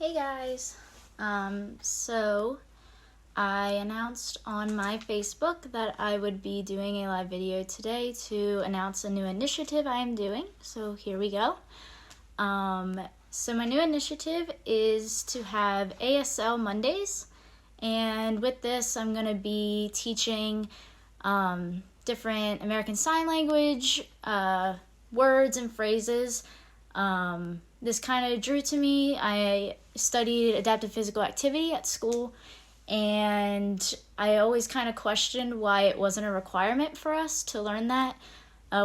Hey guys. So I announced on my Facebook that I would be doing a live video today to announce a new initiative I am doing. So here we go. So my new initiative is to have ASL Mondays, and with this I'm going to be teaching different American Sign Language words and phrases. This kind of drew to me. I studied adaptive physical activity at school, and I always kind of questioned why it wasn't a requirement for us to learn that.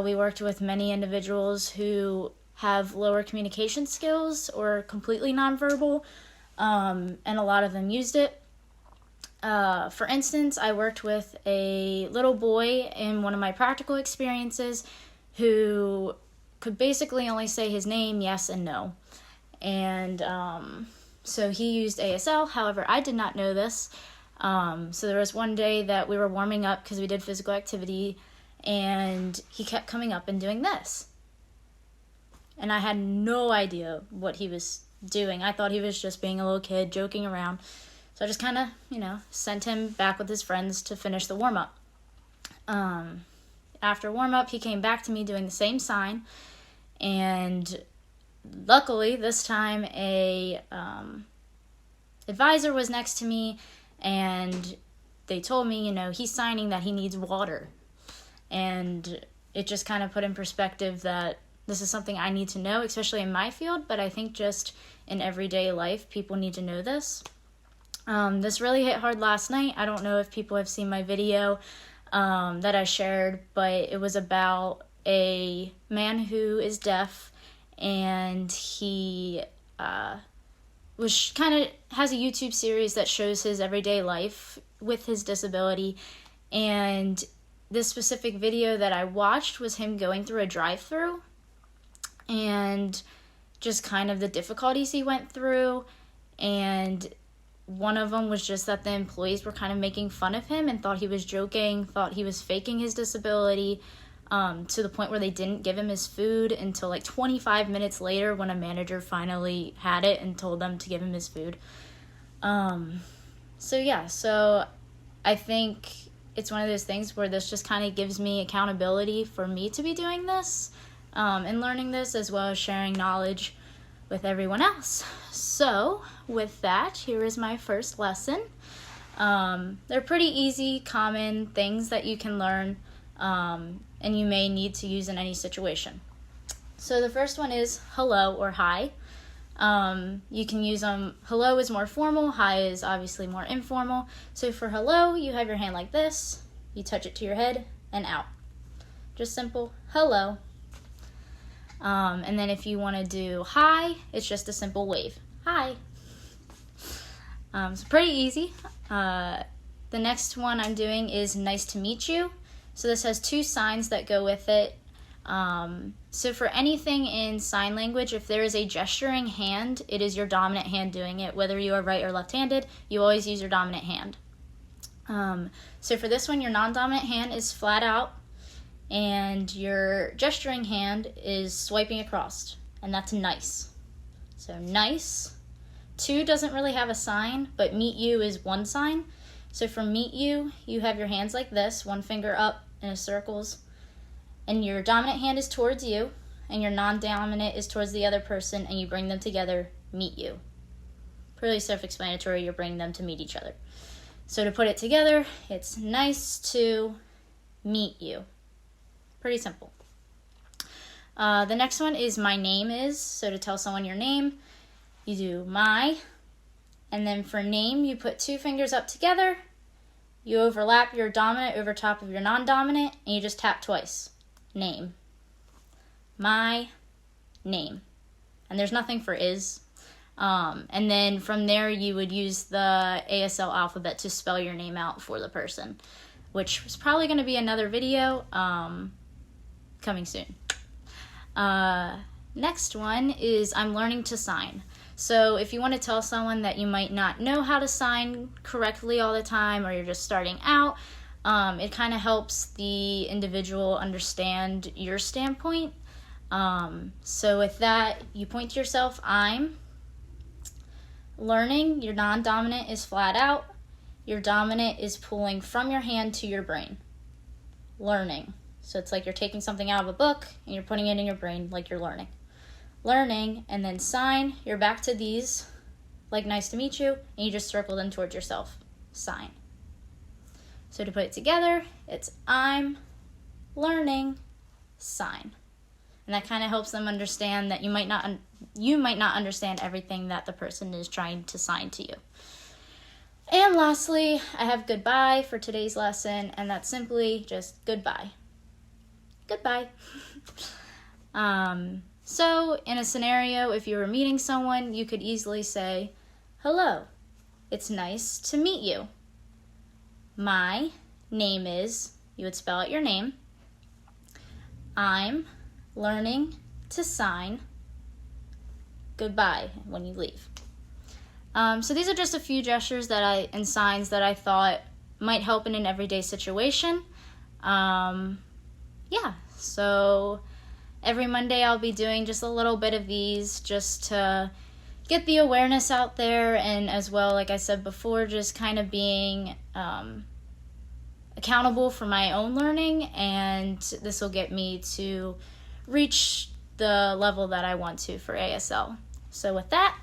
We worked with many individuals who have lower communication skills or completely nonverbal, and a lot of them used it. For instance, I worked with a little boy in one of my practical experiences who could basically only say his name, yes and no. And so he used ASL. However, I did not know this. So there was one day that we were warming up because we did physical activity, and he kept coming up and doing this. And I had no idea what he was doing. I thought he was just being a little kid, joking around. So I just kind of, sent him back with his friends to finish the warm-up. After warm-up, he came back to me doing the same sign, and luckily this time a advisor was next to me, and they told me, he's signing that he needs water. And it just kind of put in perspective that this is something I need to know, especially in my field, but I think just in everyday life, people need to know this. This really hit hard last night. I don't know if people have seen my video that I shared, but it was about a man who is deaf, and he has a YouTube series that shows his everyday life with his disability. And this specific video that I watched was him going through a drive-thru and just kind of the difficulties he went through. And one of them was just that the employees were kind of making fun of him and thought he was joking, thought he was faking his disability, to the point where they didn't give him his food until like 25 minutes later when a manager finally had it and told them to give him his food. So I think it's one of those things where this just kind of gives me accountability for me to be doing this and learning this, as well as sharing knowledge with everyone else. So with that, here is my first lesson. They're pretty easy, common things that you can learn, and you may need to use in any situation. So the first one is hello or hi. You can use them. Hello is more formal, hi is obviously more informal. So for hello, you have your hand like this, you touch it to your head and out. Just simple hello. And then if you want to do hi, it's just a simple wave. Hi. So pretty easy. The next one I'm doing is nice to meet you. So this has two signs that go with it. So for anything in sign language, if there is a gesturing hand, it is your dominant hand doing it. Whether you are right or left-handed, you always use your dominant hand. So for this one, your non-dominant hand is flat out, and your gesturing hand is swiping across, and that's nice. So nice. Two doesn't really have a sign, but meet you is one sign. So for meet you, you have your hands like this, one finger up in a circles, and your dominant hand is towards you, and your non-dominant is towards the other person, and you bring them together, meet you. Pretty self-explanatory, you're bringing them to meet each other. So to put it together, it's nice to meet you. Pretty simple. The next one is my name is. So to tell someone your name, you do my, and then for name, you put two fingers up together, you overlap your dominant over top of your non-dominant, and you just tap twice. Name. My name. And there's nothing for is. And then from there, you would use the ASL alphabet to spell your name out for the person, which is probably going to be another video coming soon. Next one is I'm learning to sign. So if you want to tell someone that you might not know how to sign correctly all the time, or you're just starting out, it kind of helps the individual understand your standpoint. So with that, you point to yourself, I'm, Learning, your non-dominant is flat out. Your dominant is pulling from your hand to your brain. Learning. So it's like you're taking something out of a book and you're putting it in your brain like you're learning. Learning, and then sign, you're back to these, like nice to meet you, and you just circle them towards yourself. Sign. So to put it together, it's I'm learning, sign. And that kind of helps them understand that you might not understand everything that the person is trying to sign to you. And lastly, I have goodbye for today's lesson, and that's simply just goodbye. Goodbye. So in a scenario, if you were meeting someone, you could easily say, hello, it's nice to meet you. My name is, you would spell out your name. I'm learning to sign. Goodbye when you leave. So these are just a few gestures and signs that I thought might help in an everyday situation. So every Monday I'll be doing just a little bit of these just to get the awareness out there, and as well, like I said before, just kind of being accountable for my own learning, and this will get me to reach the level that I want to for ASL. So with that,